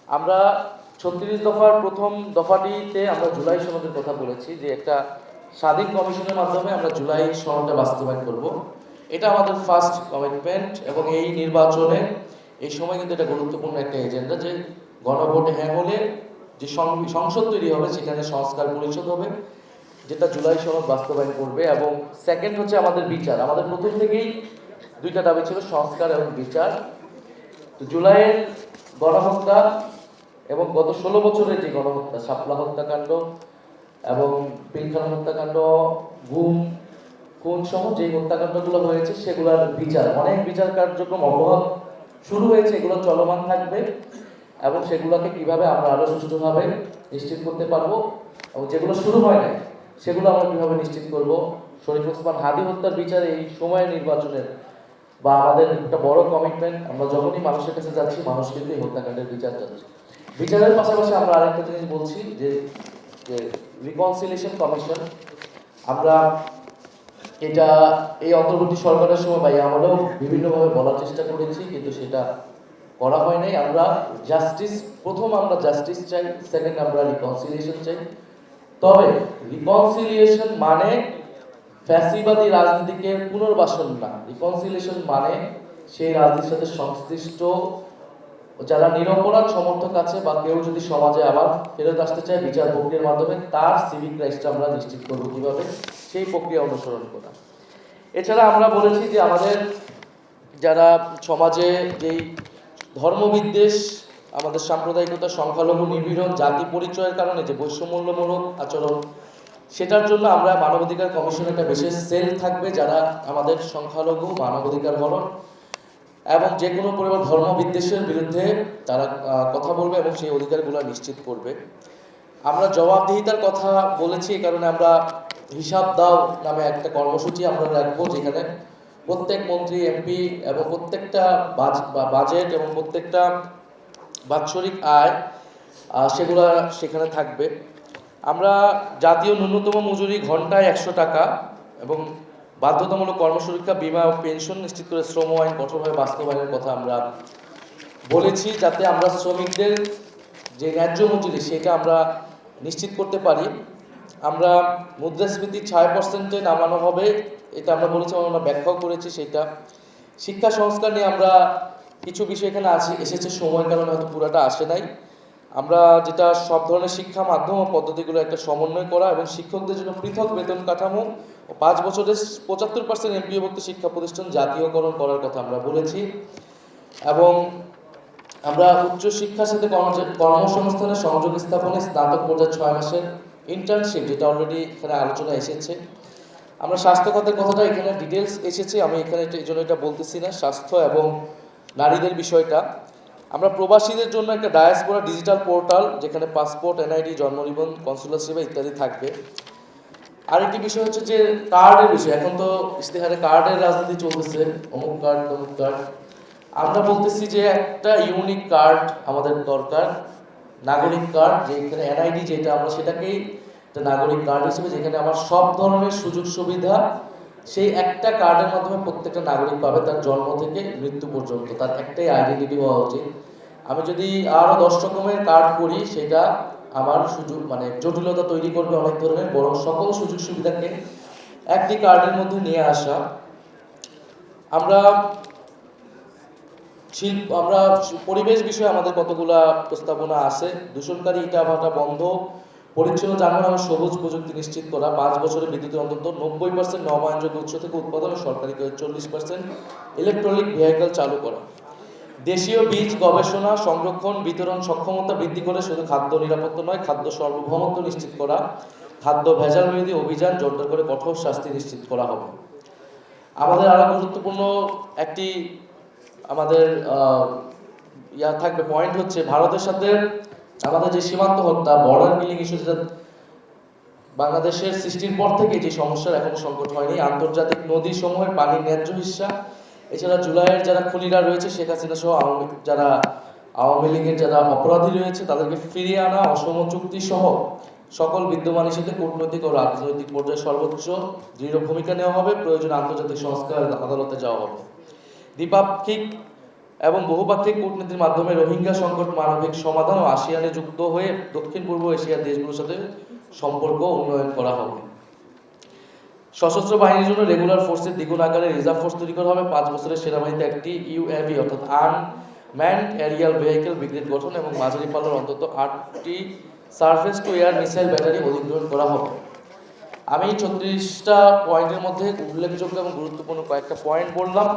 আমরা ৩৬ দফার প্রথম দফাটিতে আমরা জুলাই সনদের কথা বলেছি যে একটা স্বাধীন কমিশনের মাধ্যমে আমরা জুলাই সনদটা বাস্তবায়ন করব। এটা আমাদের ফার্স্ট কমিটমেন্ট এবং এই নির্বাচনে এই সময় কিন্তু এটা গুরুত্বপূর্ণ একটা এজেন্ডা যে গণভোটে হ্যাঁ হলে যে সংসদ তৈরি হবে সেখানে সংস্কার পরিষদ হবে, যেটা জুলাই সনদ বাস্তবায়ন করবে। এবং সেকেন্ড হচ্ছে আমাদের বিচার। আমাদের প্রথম থেকেই দুইটা দাবি ছিল, সংস্কার এবং বিচার। তো জুলাইয়ের গণহত্যা এবং গত ১৬ বছরের যে গণহত্যা, শাপলা হত্যাকাণ্ড এবং পিলখানা হত্যাকাণ্ড, গুম খুন সহ যে হত্যাকাণ্ডগুলো হয়েছে সেগুলোর বিচার, অনেক বিচার কার্যক্রম অব্যাহত শুরু হয়েছে, এগুলো চলমান থাকবে এবং সেগুলোকে কিভাবে আমরা আরো সুষ্ঠুভাবে নিশ্চিত করতে পারবো এবং যেগুলো শুরু হয় না সেগুলো আমরা কিভাবে নিশ্চিত করব। শরীফ ওসমান হাদি হত্যার বিচার এই সময়ের নির্বাচনের বা আমাদের একটা বড় কমিটমেন্ট। আমরা যখনই মানুষের কাছে যাচ্ছি, মানুষ কিন্তু এই হত্যাকাণ্ডের বিচার যাচ্ছে। বিচারের পাশাপাশি আমরা আরেকটা জিনিস বলছি যে রিকনসিলিয়েশন কমিশন, আমরা এটা এই অন্তর্বর্তী সরকারের সময় বা আমরাও বিভিন্নভাবে বলার চেষ্টা করেছি, কিন্তু সেটা করা হয় নাই। আমরা জাস্টিস, প্রথম আমরা জাস্টিস চাই, সেকেন্ড আমরা রিকনসিলিয়েশন চাই। তবে রিকনসিলিয়েশন মানে ফ্যাসিবাদী রাজনীতিকে পুনর্বাসন না। রিকনসিলিয়েশন মানে সেই রাজনীতির সাথে সংশ্লিষ্ট যারা নিরপরাধ সমর্থক আছে বা কেউ যদি সমাজে আবার ফেরত আসতে চায় বিচার প্রক্রিয়ার মাধ্যমে, তার সিভিক রাইটসটা আমরা নিশ্চিত করবো কিভাবে, সেই প্রক্রিয়া অনুসরণ করা। এছাড়া আমরা বলেছি যে আমাদের যারা সমাজে যেই ধর্মবিদ্বেষ, আমাদের সাম্প্রদায়িকতা, সংখ্যালঘু নিপীড়ন, জাতি পরিচয়ের কারণে যে বৈষম্যমূলক আচরণ, সেটার জন্য আমরা মানবাধিকার কমিশনে একটা বিশেষ সেল থাকবে যারা আমাদের সংখ্যালঘু মানবাধিকার হরণ এবং যে কোনো পরিমাণ ধর্মবিদ্বেষের বিরুদ্ধে তারা কথা বলবে এবং সেই অধিকারগুলো নিশ্চিত করবে। আমরা জবাবদিহিতার কথা বলেছি, এই কারণে আমরা হিসাব দাও নামে একটা কর্মসূচি আমরা রাখবো, যেখানে প্রত্যেক মন্ত্রী, এমপি এবং প্রত্যেকটা বাজেট এবং প্রত্যেকটা বাৎসরিক আয় সেগুলো সেখানে থাকবে। আমরা জাতীয় ন্যূনতম মজুরি ঘন্টায় ১০০ টাকা এবং বাধ্যতামূলক কর্মসুরক্ষা, বীমা ও পেনশন নিশ্চিত করে শ্রম আইন কঠোরভাবে বাস্তবায়নের কথা আমরা বলেছি, যাতে আমরা শ্রমিকদের যে ন্যায্য মজুরি সেটা আমরা নিশ্চিত করতে পারি। আমরা মুদ্রাস্ফীতি ৬% নামানো হবে, এটা আমরা বলেছি, আমরা ব্যাখ্যাও করেছি সেটা। শিক্ষা সংস্কার নিয়ে আমরা কিছু বিষয় এখানে এসেছে, সময়ের কারণে হয়তো পুরাটা আসে নাই। আমরা যেটা সব ধরনের শিক্ষা মাধ্যম ও পদ্ধতিগুলো একটা সমন্বয় করা এবং শিক্ষকদের জন্য পৃথক বেতন কাঠামো ও ৫ বছরের ৭৫% এমপিওভুক্ত শিক্ষা প্রতিষ্ঠান জাতীয়করণ করার কথা আমরা বলেছি। এবং আমরা উচ্চশিক্ষার সাথে কর্মসংস্থানের সংযোগ স্থাপনে স্নাতক পর্যায়ে ৬ মাসের ইন্টার্নশিপ, যেটা অলরেডি এখানে আলোচনা এসেছে। আমরা স্বাস্থ্য খাতের কথাটা এখানে ডিটেলস এসেছে, আমি এখানে এই জন্য এটা বলতেছি না। স্বাস্থ্য এবং নারীদের বিষয়টা, আমরা প্রবাসীদের জন্য একটা ডায়াসপোরা ডিজিটাল পোর্টাল, যেখানে পাসপোর্ট, এনআইডি, জন্ম নিবন্ধন, কনসুলার সেবা ইত্যাদি থাকবে। আরেকটি বিষয় হচ্ছে যে কার্ডের বিষয়। এখন তো ইশতেহারে কার্ডের রাজনীতি চলতেছে, অমুক কার্ড তমুক কার্ড। আমরা বলতেছি যে একটা ইউনিক কার্ড আমাদের দরকার, নাগরিক কার্ড, যেখানে এনআইডি যেটা, আমরা সেটাকেই একটা নাগরিক কার্ড হিসেবে, যেখানে আমার সব ধরনের সুযোগ সুবিধা সেই একটা কার্ডের মাধ্যমে প্রত্যেকটা নাগরিক পাবে, তার জন্ম থেকে মৃত্যু পর্যন্ত তার একটাই আইডেন্টিটি হওয়া উচিত। আমি যদি আরও 10 রকমের কার্ড করি, সেটা আমার সুযোগ মানে জটিলতা তৈরি করবে অনেক ধরনের, বরং সকল সুযোগ সুবিধাকে একটি কার্ডের মধ্যে নিয়ে আসা। আমরা পরিবেশ বিষয়ে আমাদের কতগুলা প্রস্তাবনা আছে। দূষণকারী ইটা ভাটা বন্ধ, পরিচ্ছন্ন যানবাহন ও সবুজ প্রযুক্তি নিশ্চিত করা, ৫ বছরে বিদ্যুতের অন্তত ৯০% নবায়নযোগ্য উৎস থেকে উৎপাদন ও সরকারি 40% ইলেকট্রনিক ভেহিকল চালু করা। দেশীয় বীজ গবেষণা, সংরক্ষণ, বিতরণ সক্ষমতা বৃদ্ধি করে শুধু খাদ্য নিরাপত্তা নয়, খাদ্য সার্বভৌমত্ব নিশ্চিত করা। খাদ্য ভেজাল বিরোধী অভিযান জোরদার করে কঠোর শাস্তি নিশ্চিত করা হবে। আমাদের আরো গুরুত্বপূর্ণ একটি আমাদের থাকবে পয়েন্ট হচ্ছে ভারতের সাথে আমাদের যে সীমান্ত হত্যা, বর্ডার কিলিং ইস্যু, যেটা বাংলাদেশের সৃষ্টির পর থেকে যে সমস্যার এখনো সংকট হয়নি। আন্তর্জাতিক নদী সমূহের পানির ন্যায্য হিস্সা, এছাড়া জুলাইয়ের যারা খুনিরা রয়েছে, শেখ হাসিনা সহ আওয়ামী লীগের যারা অপরাধী রয়েছে তাদেরকে ফিরিয়ে আনা, অসম চুক্তি সহ সকল বিদ্যমান ইস্যুতে কূটনৈতিক ও রাজনৈতিক পর্যায়ে সর্বোচ্চ দৃঢ় ভূমিকা নেওয়া হবে। প্রয়োজনে আন্তর্জাতিক সংস্কার আদালতে যাওয়া হবে। দ্বিপাক্ষিক এবং বহুপাক্ষিক কূটনীতির মাধ্যমে রোহিঙ্গা সংকট মানবিক সমাধান ও আসিয়ানে যুক্ত হয়ে দক্ষিণ পূর্ব এশিয়ার দেশগুলোর সাথে সম্পর্ক উন্নয়ন করা হবে। সশস্ত্র বাহিনীর জন্য রেগুলার ফোর্সের দ্বিগুণ আকারে রিজার্ভ ফোর্স তৈরি করা হবে। 5 বছরের সেনাবাহিনীতে একটি ইউএভি অর্থাৎ আনম্যানড এরিয়াল ভেহিকেল ব্রিগেড গঠন এবং মাঝারি পাল্লার অন্তত 8টি surface two air missile battery অধিগ্রহণ করা হবে। আমি 36টা পয়েন্টের মধ্যে উল্লেখযোগ্য এবং গুরুত্বপূর্ণ কয়েকটা পয়েন্ট বললাম।